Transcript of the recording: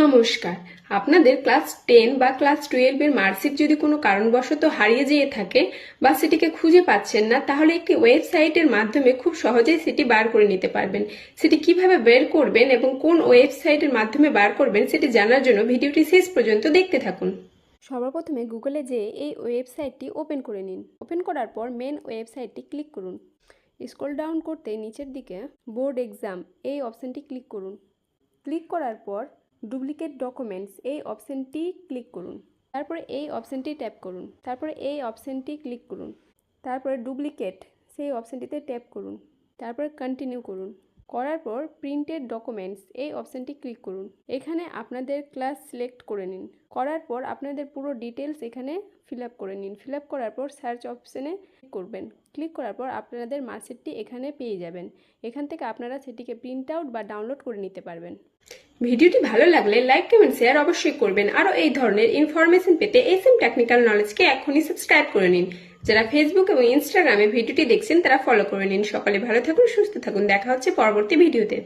নমস্কার। আপনাদের ক্লাস 10 বা ক্লাস 12 এর মার্কশিট যদি কোনো কারণবশত হারিয়ে যেয়ে থাকে বা সেটিকে খুঁজে পাচ্ছেন না, তাহলে একটি ওয়েবসাইটের মাধ্যমে খুব সহজেই সেটি বার করে নিতে পারবেন। সেটি কিভাবে বের করবেন এবং কোন ওয়েবসাইটের মাধ্যমে বার করবেন সেটি জানার জন্য ভিডিওটি শেষ পর্যন্ত দেখতে থাকুন। সবার প্রথমে গুগলে যেয়ে এই ওয়েবসাইটটি ওপেন করে নিন। ওপেন করার পর মেন ওয়েবসাইটটি ক্লিক করুন। স্ক্রল ডাউন করতে নিচের দিকে বোর্ড এক্সাম এই অপশানটি ক্লিক করুন। ক্লিক করার পর ডুপ্লিকেট ডকুমেন্টস এই অপশানটি ক্লিক করুন। তারপরে এই অপশানটি ট্যাপ করুন। তারপরে এই অপশানটি ক্লিক করুন। তারপরে ডুপ্লিকেট সেই অপশানটিতে ট্যাপ করুন। তারপরে কন্টিনিউ করুন। করার পর প্রিন্টেড ডকুমেন্টস এই অপশানটি ক্লিক করুন। এখানে আপনাদের ক্লাস সিলেক্ট করে নিন। করার পর আপনাদের পুরো ডিটেলস এখানে ফিল আপ করে নিন। ফিল আপ করার পর সার্চ অপশানে ক্লিক করবেন। ক্লিক করার পর আপনাদের মার্কশিটটি এখানে পেয়ে যাবেন। এখান থেকে আপনারা সেটিকে প্রিন্ট আউট বা ডাউনলোড করে নিতে পারবেন। ভিডিওটি ভালো লাগলে লাইক, কমেন্ট, শেয়ার অবশ্যই করবেন। আরও এই ধরনের ইনফরমেশন পেতে এসএম টেকনিক্যাল নলেজকে এখনই সাবস্ক্রাইব করে নিন। যারা ফেসবুক এবং ইনস্টাগ্রামে ভিডিওটি দেখছেন তারা ফলো করে নিন। সকলে ভালো থাকুন, সুস্থ থাকুন। দেখা হচ্ছে পরবর্তী ভিডিওতে।